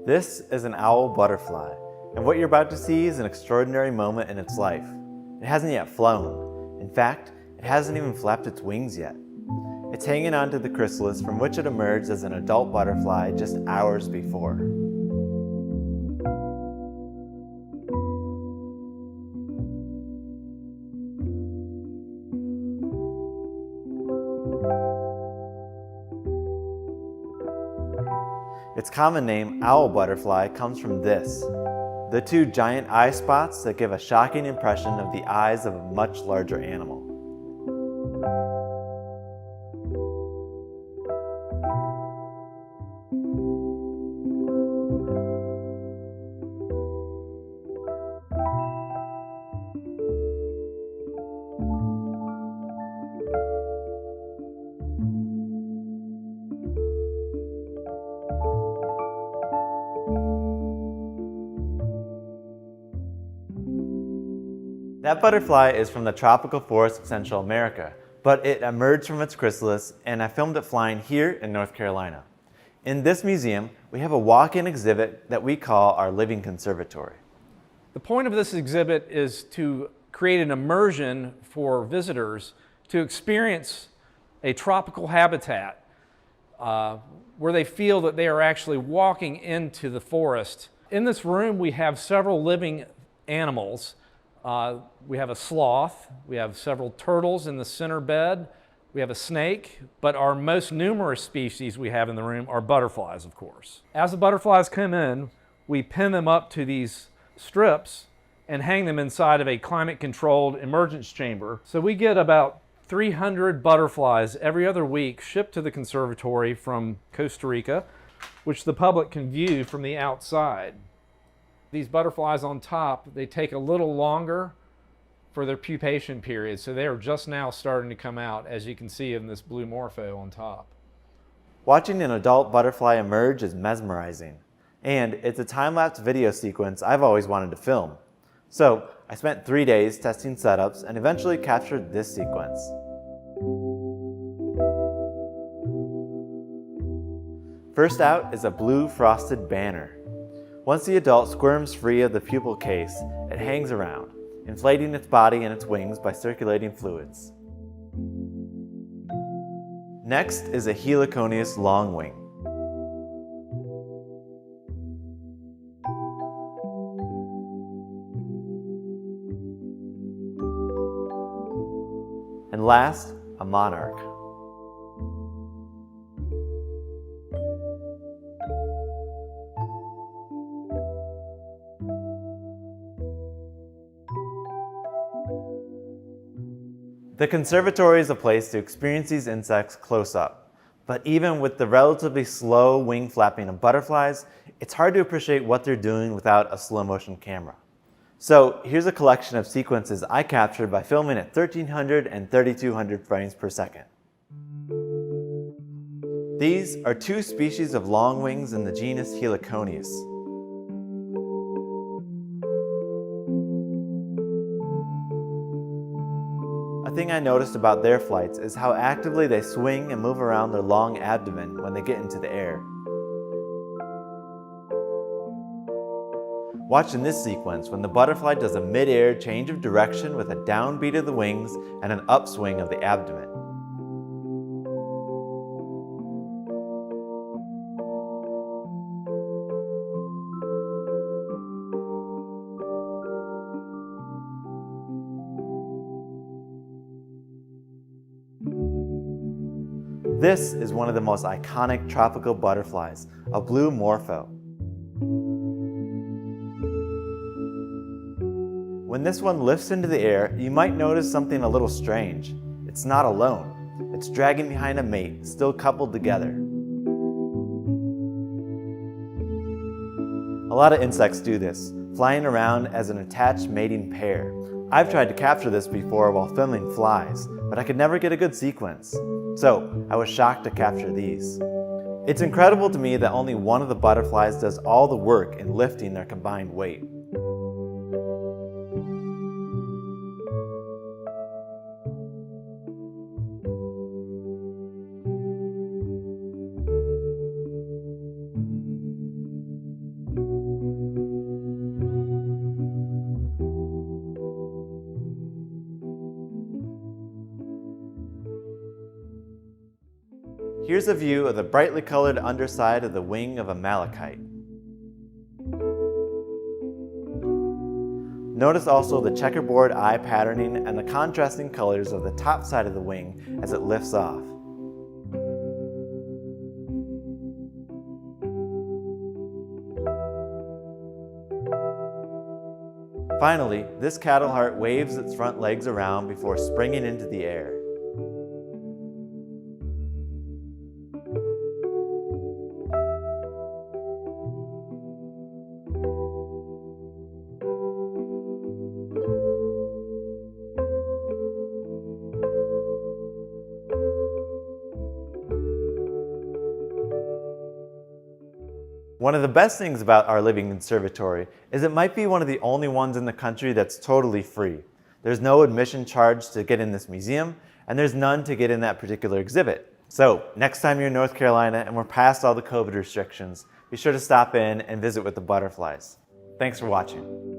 This is an owl butterfly, and what you're about to see is an extraordinary moment in its life. It hasn't yet flown. In fact, it hasn't even flapped its wings yet. It's hanging onto the chrysalis from which it emerged as an adult butterfly just hours before. Its common name, owl butterfly, comes from this: the two giant eye spots that give a shocking impression of the eyes of a much larger animal. That butterfly is from the tropical forest of Central America, but it emerged from its chrysalis, and I filmed it flying here in North Carolina. In this museum, we have a walk-in exhibit that we call our Living Conservatory. The point of this exhibit is to create an immersion for visitors to experience a tropical habitat where they feel that they are actually walking into the forest. In this room, we have several living animals. We have a sloth, we have several turtles in the center bed, we have a snake, but our most numerous species we have in the room are butterflies, of course. As the butterflies come in, we pin them up to these strips and hang them inside of a climate-controlled emergence chamber. So we get about 300 butterflies every other week shipped to the conservatory from Costa Rica, which the public can view from the outside. These butterflies on top, they take a little longer for their pupation period, so they are just now starting to come out, as you can see in this blue morpho on top. Watching an adult butterfly emerge is mesmerizing, and it's a time-lapse video sequence I've always wanted to film. So I spent 3 days testing setups and eventually captured this sequence. First out is a blue frosted banner. Once the adult squirms free of the pupal case, it hangs around, inflating its body and its wings by circulating fluids. Next is a Heliconius longwing. And last, a monarch. The conservatory is a place to experience these insects close up, but even with the relatively slow wing flapping of butterflies, it's hard to appreciate what they're doing without a slow motion camera. So here's a collection of sequences I captured by filming at 1300 and 3200 frames per second. These are two species of longwings in the genus Heliconius. A thing I noticed about their flights is how actively they swing and move around their long abdomen when they get into the air. Watch in this sequence when the butterfly does a mid-air change of direction with a downbeat of the wings and an upswing of the abdomen. This is one of the most iconic tropical butterflies, a blue morpho. When this one lifts into the air, you might notice something a little strange. It's not alone. It's dragging behind a mate, still coupled together. A lot of insects do this, flying around as an attached mating pair. I've tried to capture this before while filming flies, but I could never get a good sequence. So I was shocked to capture these. It's incredible to me that only one of the butterflies does all the work in lifting their combined weight. Here's a view of the brightly colored underside of the wing of a malachite. Notice also the checkerboard eye patterning and the contrasting colors of the top side of the wing as it lifts off. Finally, this cattle heart waves its front legs around before springing into the air. One of the best things about our living conservatory is it might be one of the only ones in the country that's totally free. There's no admission charge to get in this museum, and there's none to get in that particular exhibit. So next time you're in North Carolina and we're past all the COVID restrictions, be sure to stop in and visit with the butterflies. Thanks for watching.